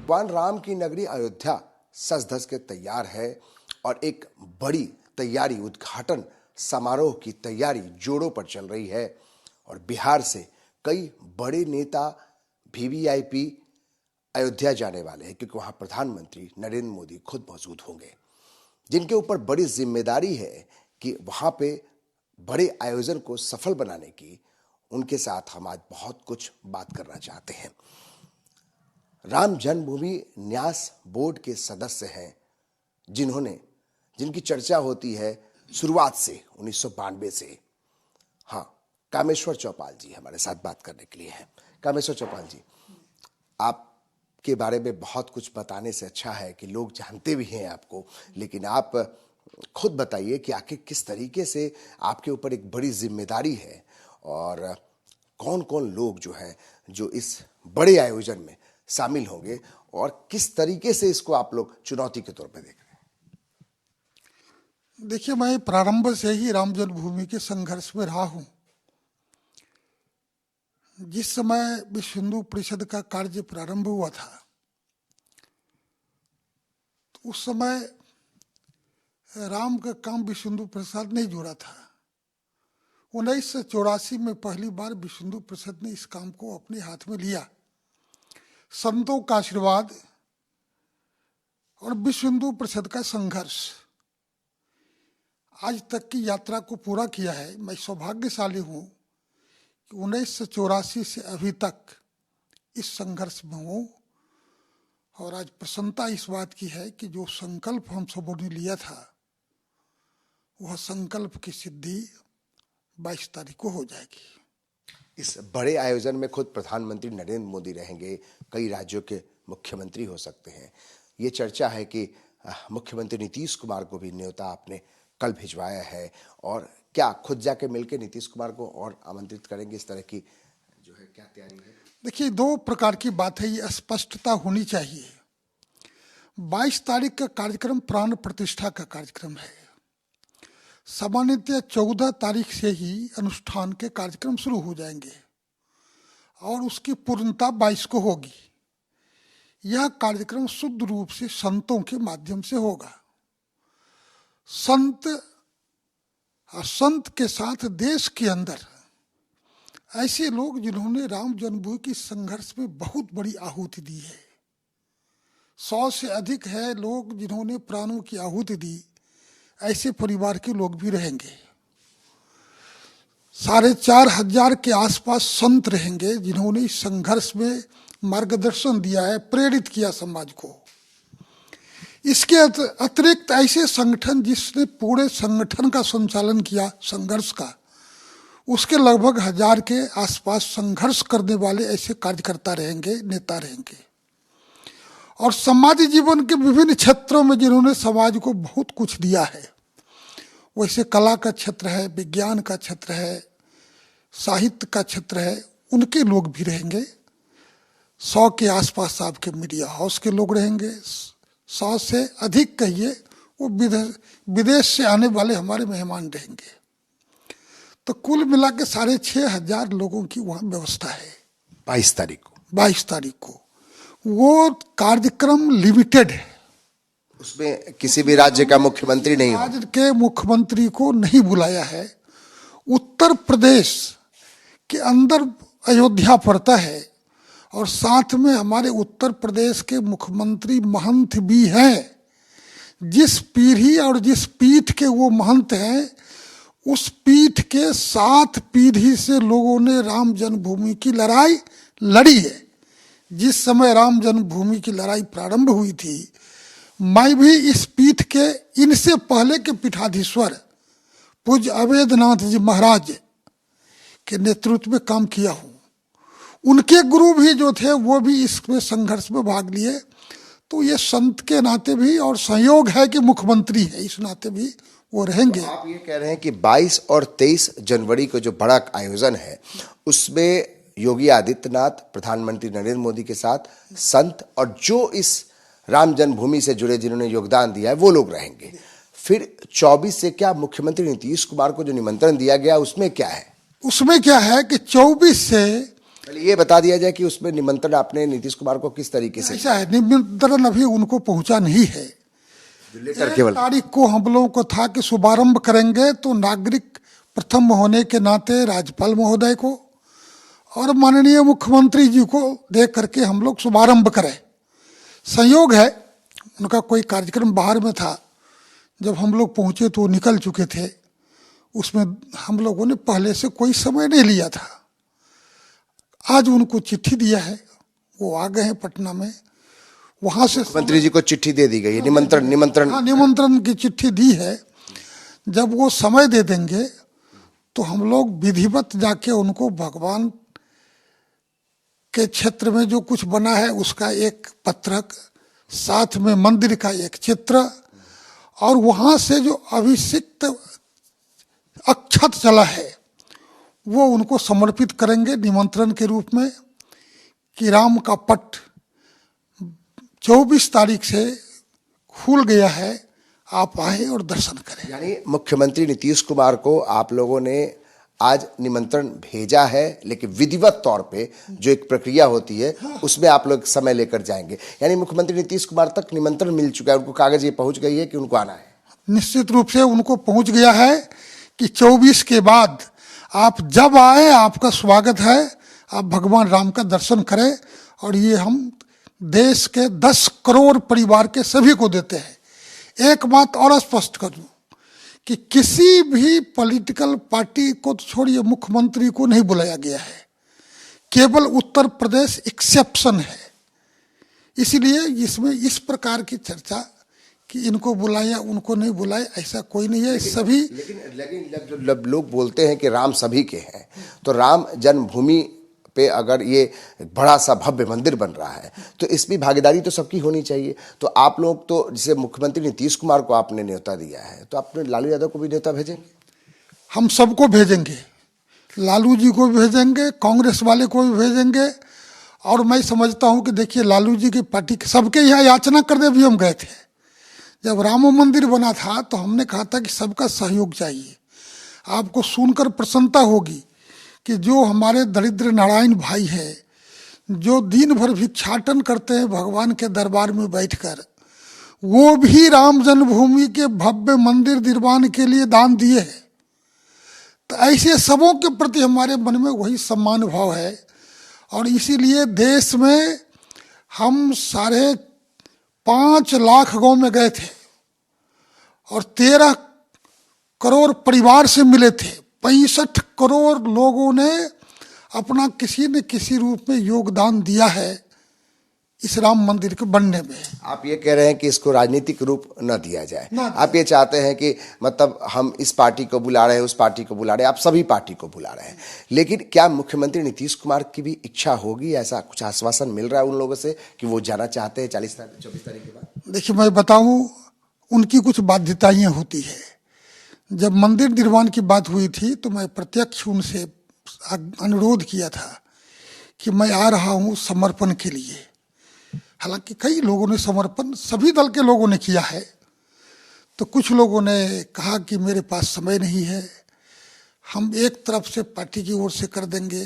भगवान राम की नगरी अयोध्या सज धज के तैयार है और एक बड़ी तैयारी, उद्घाटन समारोह की तैयारी जोरों पर चल रही है। और बिहार से कई बड़े नेता वीवीआईपी अयोध्या जाने वाले हैं, क्योंकि वहां प्रधानमंत्री नरेंद्र मोदी खुद मौजूद होंगे, जिनके ऊपर बड़ी जिम्मेदारी है कि वहां पे बड़े आयोजन को सफल बनाने की। उनके साथ हम आज बहुत कुछ बात करना चाहते हैं। राम जन्मभूमि न्यास बोर्ड के सदस्य हैं, जिनकी चर्चा होती है शुरुआत से 1992 से। हाँ, कामेश्वर चौपाल जी हमारे साथ बात करने के लिए हैं। कामेश्वर चौपाल जी, आपके बारे में बहुत कुछ बताने से अच्छा है कि लोग जानते भी हैं आपको, लेकिन आप खुद बताइए कि आखिर किस तरीके से आपके ऊपर एक बड़ी जिम्मेदारी है और कौन कौन लोग जो इस बड़े आयोजन में शामिल होंगे और किस तरीके से इसको आप लोग चुनौती के तौर पर देख रहे हैं। देखिए, मैं प्रारंभ से ही राम जन्मभूमि के संघर्ष में रहा हूं। जिस समय विश्व हिंदू परिषद का कार्य प्रारंभ हुआ था, तो उस समय राम का काम विश्व हिंदू परिषद नहीं जुड़ा था। 1984 में पहली बार विश्व हिंदू परिषद ने इस काम को अपने हाथ में लिया। संतों का आशीर्वाद और विश्व हिंदू परिषद का संघर्ष आज तक की यात्रा को पूरा किया है। मैं सौभाग्यशाली हूं कि 1984 से अभी तक इस संघर्ष में हूं। और आज प्रसन्नता इस बात की है कि जो संकल्प हम सबों ने लिया था, वह संकल्प की सिद्धि 22 तारीख को हो जाएगी। इस बड़े आयोजन में खुद प्रधानमंत्री नरेंद्र मोदी रहेंगे, कई राज्यों के मुख्यमंत्री हो सकते हैं। ये चर्चा है कि मुख्यमंत्री नीतीश कुमार को भी न्योता आपने कल भिजवाया है, और क्या खुद जाके मिलकर नीतीश कुमार को और आमंत्रित करेंगे? इस तरह की क्या तैयारी है? देखिए, दो प्रकार की बात है, ये स्पष्टता होनी चाहिए। 22 तारीख का कार्यक्रम प्राण प्रतिष्ठा का कार्यक्रम है। सामान्यतः 14 तारीख से ही अनुष्ठान के कार्यक्रम शुरू हो जाएंगे और उसकी पूर्णता 22 को होगी। यह कार्यक्रम शुद्ध रूप से संतों के माध्यम से होगा। संत के साथ देश के अंदर ऐसे लोग जिन्होंने राम जन्मभूमि की संघर्ष में बहुत बड़ी आहुति दी है। 100 से अधिक है लोग जिन्होंने प्राणों की आहुति दी। ऐसे परिवार के लोग भी रहेंगे। 4,500 के आसपास संत रहेंगे जिन्होंने इस संघर्ष में मार्गदर्शन दिया है, प्रेरित किया समाज को। इसके अतिरिक्त ऐसे संगठन जिसने पूरे संगठन का संचालन किया संघर्ष का, उसके लगभग 1000 के आसपास संघर्ष करने वाले ऐसे कार्यकर्ता रहेंगे, नेता रहेंगे। और समाज जीवन के विभिन्न क्षेत्रों में जिन्होंने समाज को बहुत कुछ दिया है, वैसे कला का क्षेत्र है, विज्ञान का क्षेत्र है, साहित्य का क्षेत्र है, उनके लोग भी रहेंगे। 100 के आसपास आपके मीडिया हाउस के लोग रहेंगे। 100 से अधिक कहिए वो विदेश से आने वाले हमारे मेहमान रहेंगे। तो कुल मिला के 6,500 लोगों की वहाँ व्यवस्था है। 22 तारीख को 22 तारीख को वो कार्यक्रम लिमिटेड है। उसमें किसी भी राज्य का मुख्यमंत्री नहीं हो। राज्य के मुख्यमंत्री को नहीं बुलाया है। उत्तर प्रदेश के अंदर अयोध्या पड़ता है और साथ में हमारे उत्तर प्रदेश के मुख्यमंत्री महंत भी हैं। जिस पीढ़ी और जिस पीठ के वो महंत हैं, उस पीठ के 7 पीढ़ी से लोगों ने राम जन्मभूमि की लड़ाई लड़ी है। जिस समय राम जन्मभूमि की लड़ाई प्रारंभ हुई थी, मैं भी इस पीठ के इनसे पहले के पीठाधीश्वर पूज्य अवैधनाथ जी महाराज के नेतृत्व में काम किया हूँ। उनके गुरु भी जो थे वो भी इसमें संघर्ष में भाग लिए। तो ये संत के नाते भी और संयोग है कि मुख्यमंत्री है, इस नाते भी वो रहेंगे। तो आप ये कह रहे हैं कि 22 और 23 जनवरी को जो बड़ा आयोजन है, उसमें योगी आदित्यनाथ, प्रधानमंत्री नरेंद्र मोदी के साथ संत और जो इस राम जन्मभूमि से जुड़े जिन्होंने योगदान दिया है वो लोग रहेंगे। फिर 24 से क्या मुख्यमंत्री नीतीश कुमार को जो निमंत्रण दिया गया उसमें क्या है? उसमें क्या है कि 24 से पहले ये बता दिया जाए कि उसमें निमंत्रण आपने नीतीश कुमार को किस तरीके से? ऐसा है, निमंत्रण अभी उनको पहुंचा नहीं है। लेटर केवल 1 तारीख को हम लोगों को था कि शुभारंभ करेंगे, तो नागरिक प्रथम होने के नाते राज्यपाल महोदय को और माननीय मुख्यमंत्री जी को देख करके हम लोग शुभारंभ करें। संयोग है उनका कोई कार्यक्रम बाहर में था, जब हम लोग पहुंचे तो वो निकल चुके थे। उसमें हम लोगों ने पहले से कोई समय नहीं लिया था। आज उनको चिट्ठी दिया है, वो आ गए हैं पटना में। वहां से मंत्री जी को चिट्ठी दे दी गई है, निमंत्रण हाँ, निमंत्रण की चिट्ठी दी है। जब वो समय दे देंगे तो हम लोग विधिवत जाके उनको भगवान के क्षेत्र में जो कुछ बना है उसका एक पत्रक, साथ में मंदिर का एक चित्र, और वहां से जो अभिषिक्त अक्षत चला है वो उनको समर्पित करेंगे निमंत्रण के रूप में कि राम का पट 24 तारीख से खुल गया है, आप आए और दर्शन करें। यानी मुख्यमंत्री नीतीश कुमार को आप लोगों ने आज निमंत्रण भेजा है, लेकिन विधिवत तौर पे जो एक प्रक्रिया होती है उसमें आप लोग समय लेकर जाएंगे। यानी मुख्यमंत्री नीतीश कुमार तक निमंत्रण मिल चुका है, उनको कागज ये पहुंच गई है कि उनको आना है। निश्चित रूप से उनको पहुंच गया है कि 24 के बाद आप जब आए आपका स्वागत है, आप भगवान राम का दर्शन करें। और ये हम देश के 10 करोड़ परिवार के सभी को देते हैं। एक बात और स्पष्ट कर दूं कि किसी भी पॉलिटिकल पार्टी को छोड़िए, मुख्यमंत्री को नहीं बुलाया गया है, केवल उत्तर प्रदेश एक्सेप्शन है। इसलिए इसमें इस प्रकार की चर्चा कि इनको बुलाया उनको नहीं बुलाया, ऐसा कोई नहीं है। सभी लेकिन जब लोग बोलते हैं कि राम सभी के हैं, तो राम जन्मभूमि पे अगर ये बड़ा सा भव्य मंदिर बन रहा है तो इसमें भागीदारी तो सबकी होनी चाहिए। तो आप लोग तो जैसे मुख्यमंत्री नीतीश कुमार को आपने न्योता दिया है, तो आपने लालू यादव को भी न्योता भेजेंगे? हम सबको भेजेंगे, लालू जी को भी भेजेंगे, कांग्रेस वाले को भी भेजेंगे। और मैं समझता हूं कि देखिए, लालू जी की पार्टी के सबके यहाँ याचना करने भी हम गए थे। जब राम मंदिर बना था तो हमने कहा था कि सबका सहयोग चाहिए। आपको सुनकर प्रसन्नता होगी कि जो हमारे दरिद्र नारायण भाई हैं, जो दिन भर भिक्षाटन करते हैं भगवान के दरबार में बैठकर, वो भी राम जन्मभूमि के भव्य मंदिर निर्माण के लिए दान दिए हैं। तो ऐसे सबों के प्रति हमारे मन में वही सम्मान भाव है। और इसीलिए देश में हम 5.5 लाख गांव में गए थे और 13 करोड़ परिवार से मिले थे। 65 करोड़ लोगों ने अपना किसी न किसी रूप में योगदान दिया है इस राम मंदिर के बनने में। आप ये कह रहे हैं कि इसको राजनीतिक रूप न दिया जाए, आप ये चाहते हैं कि मतलब हम इस पार्टी को बुला रहे हैं, उस पार्टी को बुला रहे हैं, आप सभी पार्टी को बुला रहे हैं। लेकिन क्या मुख्यमंत्री नीतीश कुमार की भी इच्छा होगी, ऐसा कुछ आश्वासन मिल रहा है उन लोगों से कि वो जाना चाहते हैं 24 तारीख के बाद? देखिए, मैं बताऊं, उनकी कुछ बाध्यताएं होती है। जब मंदिर निर्माण की बात हुई थी तो मैं प्रत्यक्ष उनसे अनुरोध किया था कि मैं आ रहा हूं समर्पण के लिए। हालांकि कई लोगों ने समर्पण सभी दल के लोगों ने किया है। तो कुछ लोगों ने कहा कि मेरे पास समय नहीं है, हम एक तरफ से पार्टी की ओर से कर देंगे।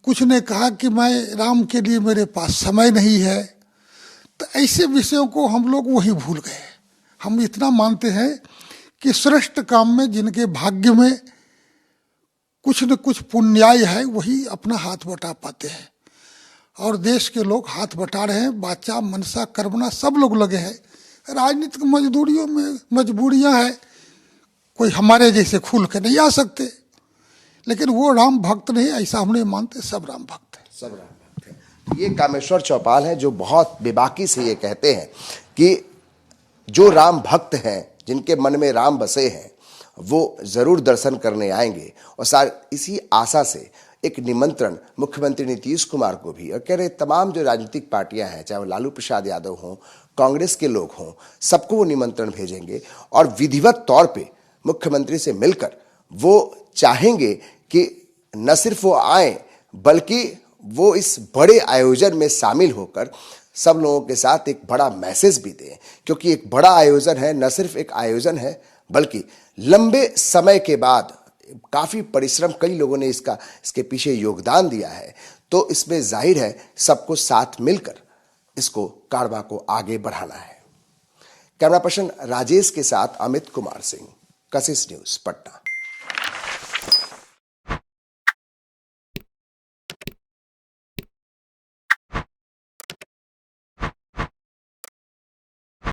कुछ ने कहा कि मैं राम के लिए मेरे पास समय नहीं है। तो ऐसे विषयों को हम लोग वही भूल गए। हम इतना मानते हैं कि श्रेष्ठ काम में जिनके भाग्य में कुछ न कुछ पुण्याय है वही अपना हाथ बटा पाते हैं। और देश के लोग हाथ बटा रहे हैं, वाचा मनसा कर्मणा सब लोग लगे हैं। राजनीतिक मजदूरियों में मजबूरियां हैं, कोई हमारे जैसे खुल के नहीं आ सकते, लेकिन वो राम भक्त नहीं, ऐसा हम नहीं मानते। सब राम भक्त है, सब राम भक्त है। ये कामेश्वर चौपाल है जो बहुत बेबाकी से ये कहते हैं कि जो राम भक्त हैं, जिनके मन में राम बसे हैं, वो जरूर दर्शन करने आएंगे। और इसी आशा से एक निमंत्रण मुख्यमंत्री नीतीश कुमार को भी, और कह रहे तमाम जो राजनीतिक पार्टियां हैं, चाहे वो लालू प्रसाद यादव हों, कांग्रेस के लोग हों, सबको वो निमंत्रण भेजेंगे। और विधिवत तौर पे मुख्यमंत्री से मिलकर वो चाहेंगे कि न सिर्फ वो आए, बल्कि वो इस बड़े आयोजन में शामिल होकर सब लोगों के साथ एक बड़ा मैसेज भी दें। क्योंकि एक बड़ा आयोजन है, न सिर्फ एक आयोजन है, बल्कि लंबे समय के बाद काफी परिश्रम कई लोगों ने इसके पीछे योगदान दिया है, तो इसमें जाहिर है सबको साथ मिलकर इसको कारवां को आगे बढ़ाना है। कैमरा पर्सन राजेश के साथ अमित कुमार सिंह, कशिश न्यूज, पटना।